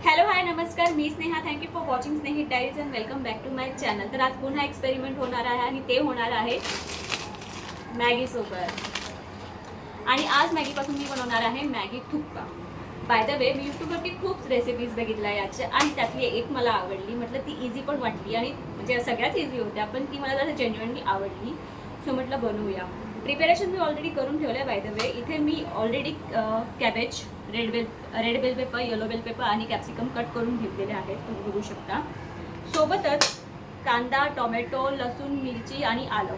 Hello hi नमस्कार, मी Sneha. Thank you for watching Snehi diaries and welcome back to my channel. तर आज पुन्हा एक्सपेरिमेंट होणार आहे आणि ते होणार आहे मॅगीसोबत. आणि आज मॅगीपासून मी बनवणार आहे Maggi thukpa. By the way, मी यूट्यूबवरती खूप रेसिपीज बघितल्या याच्या आणि त्यातली एक मला आवडली. म्हटलं ती इझी पण वाटली आणि म्हणजे सगळ्याच इझी होत्या, पण ती मला जरा जेन्युइनली आवडली. सो म्हटलं बनवूया. प्रिपेरेशन मी ऑलरेडी करून ठेवलं आहे. बाय द वे, इथे मी already cabbage, red bell pepper, yellow bell pepper आणि कॅप्सिकम कट करून घेतलेले आहेत, तुम्ही बघू शकता. सोबतच कांदा, टोमॅटो, लसूण, मिरची आणि आलं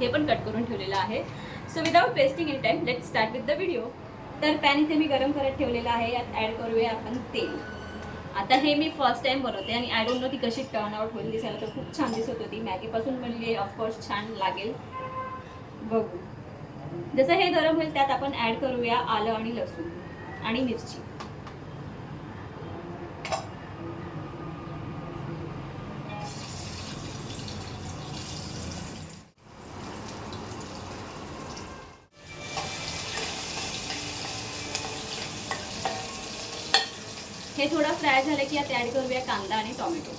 हे पण कट करून ठेवलेलं आहे. So without wasting in time, let's start with the video. तर पॅन इथे मी गरम करत ठेवलेला आहे. यात ॲड करूया आपण तेल. आता हे मी फर्स्ट टाइम बनवते आणि आय डोंट नो ती कशी टर्न आउट होईल. दिसायला तर खूप छान दिसत होती. मॅगीपासून बनली, ऑफकोर्स छान लागेल. बघू. जसं हे गरम होईल त्यात आपण ॲड करूया आलं आणि लसूण आणि मिरची. हे थोडं फ्राय झालं की यात ॲड करूया कांदा आणि टोमॅटो.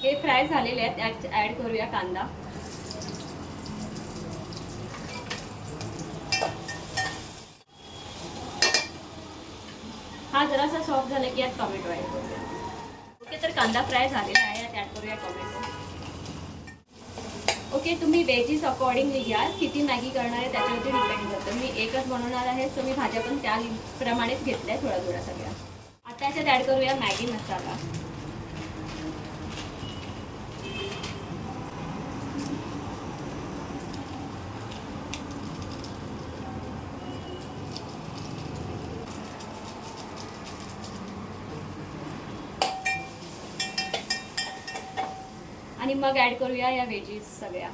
हे फ्राय झालेले आहेत, त्यात ॲड करूया कांदा. हा जरासा सॉफ्ट झाला की यात टोमॅटो ॲड करूया. ओके, तर कांदा फ्राय झालेला आहे. यात ॲड करूया टोमॅटो. ओके, तुम्ही वेजीस अकॉर्डिंगली घ्या. किती मॅगी करणार आहे त्याच्यावरती डिपेंड करतं. मी एकच बनवणार आहे, सो मी भाज्या पण त्याप्रमाणेच घेतल्या थोड्या थोड्या सगळ्या. आता याच्यात ॲड करूया मॅगी मसाला. आणि मग ॲड करूया या वेजीस सगळ्या.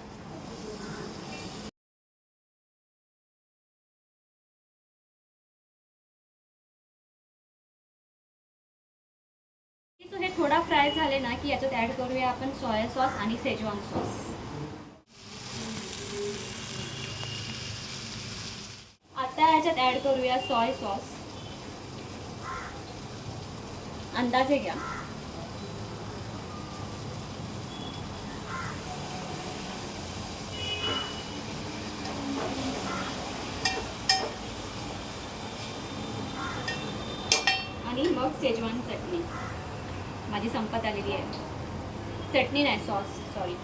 सो हे थोडा फ्राय झाले ना की याच्यात ॲड करूया आपण सोया सॉस आणि शेजवान सॉस. आता याच्यात ॲड करूया सोय सॉस. अंदाजे घ्या. आणि मग शेजवान चटणी. माझी संपत आलेली आहे. चटणी नाही, सॉस, सॉरी.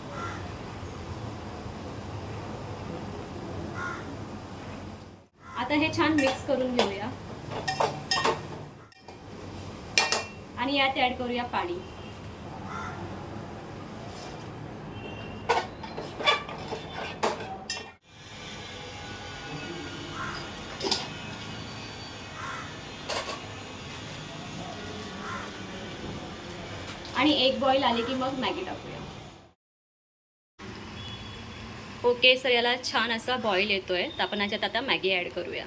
आता हे छान मिक्स करून घेऊया आणि यात ॲड करूया पाणी. आणि एक बॉईल आले की मग मॅगी टाकूया. ओके, सर याला छान असा बॉईल येतोय, तर आपण याच्यात आता मॅगी ॲड करूया.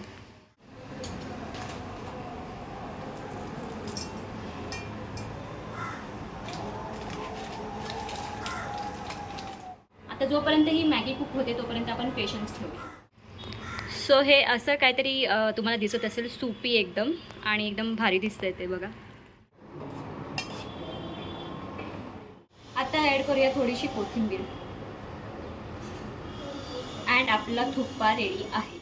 आता जोपर्यंत ही मॅगी कुक होते तोपर्यंत आपण पेशन्स ठेवूया. सो हे असं काहीतरी तुम्हाला दिसत असेल, सूपी एकदम, आणि एकदम भारी दिसतंय ते बघा. आता ॲड करूया थोडीशी कोथिंबीर. अँड आपला थुक्पा रेडी आहे.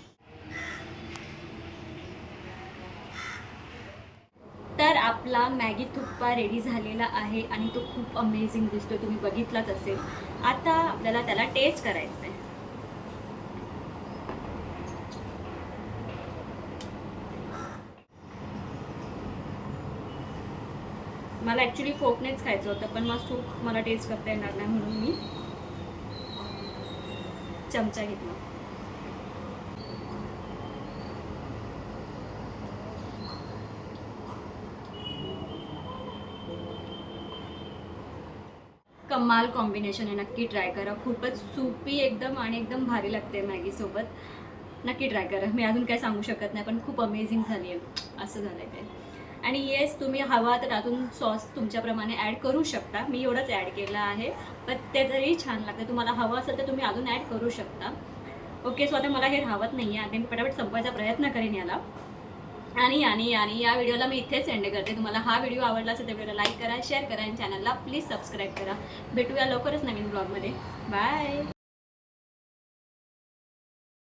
तर आपला मॅगी थुक्पा रेडी झालेला आहे आणि तो खूप अमेझिंग दिसतोय, तुम्ही बघितलाच असेल. आता आपल्याला त्याला टेस्ट करायचं आहे. मला ॲक्च्युली फोकनेच खायचं होतं, पण मग सूप मला टेस्ट करता येणार नाही म्हणून मी चमचा घेतला. कमाल कॉम्बिनेशन आहे, नक्की ट्राय करा. खूपच सूपी एकदम आणि एकदम भारी लागते मॅगीसोबत. नक्की ट्राय करा. मी अजून काय सांगू शकत नाही, पण खूप अमेझिंग झाली आहे. असं झालं आहे ते. आणि येस, तुम्ही हवा तर अजून सॉस तुमच्याप्रमाणे ॲड करू शकता. मी एवढंच ॲड केलं आहे, पण ते तरी छान लागतं. तुम्हाला हवं असेल तर तुम्ही अजून ॲड करू शकता. ओके, सो आता मला हे राहत नाही आहे. आता मी पटापट संपवायचा प्रयत्न करेन याला. आणि या व्हिडिओला मी इथेच एंड करते. तुम्हाला हा व्हिडिओ आवडला असेल तर व्हिडिओला लाईक करा, शेअर करा आणि चॅनलला प्लीज सबस्क्राईब करा. भेटूया लवकरच नवीन ब्लॉगमध्ये. बाय.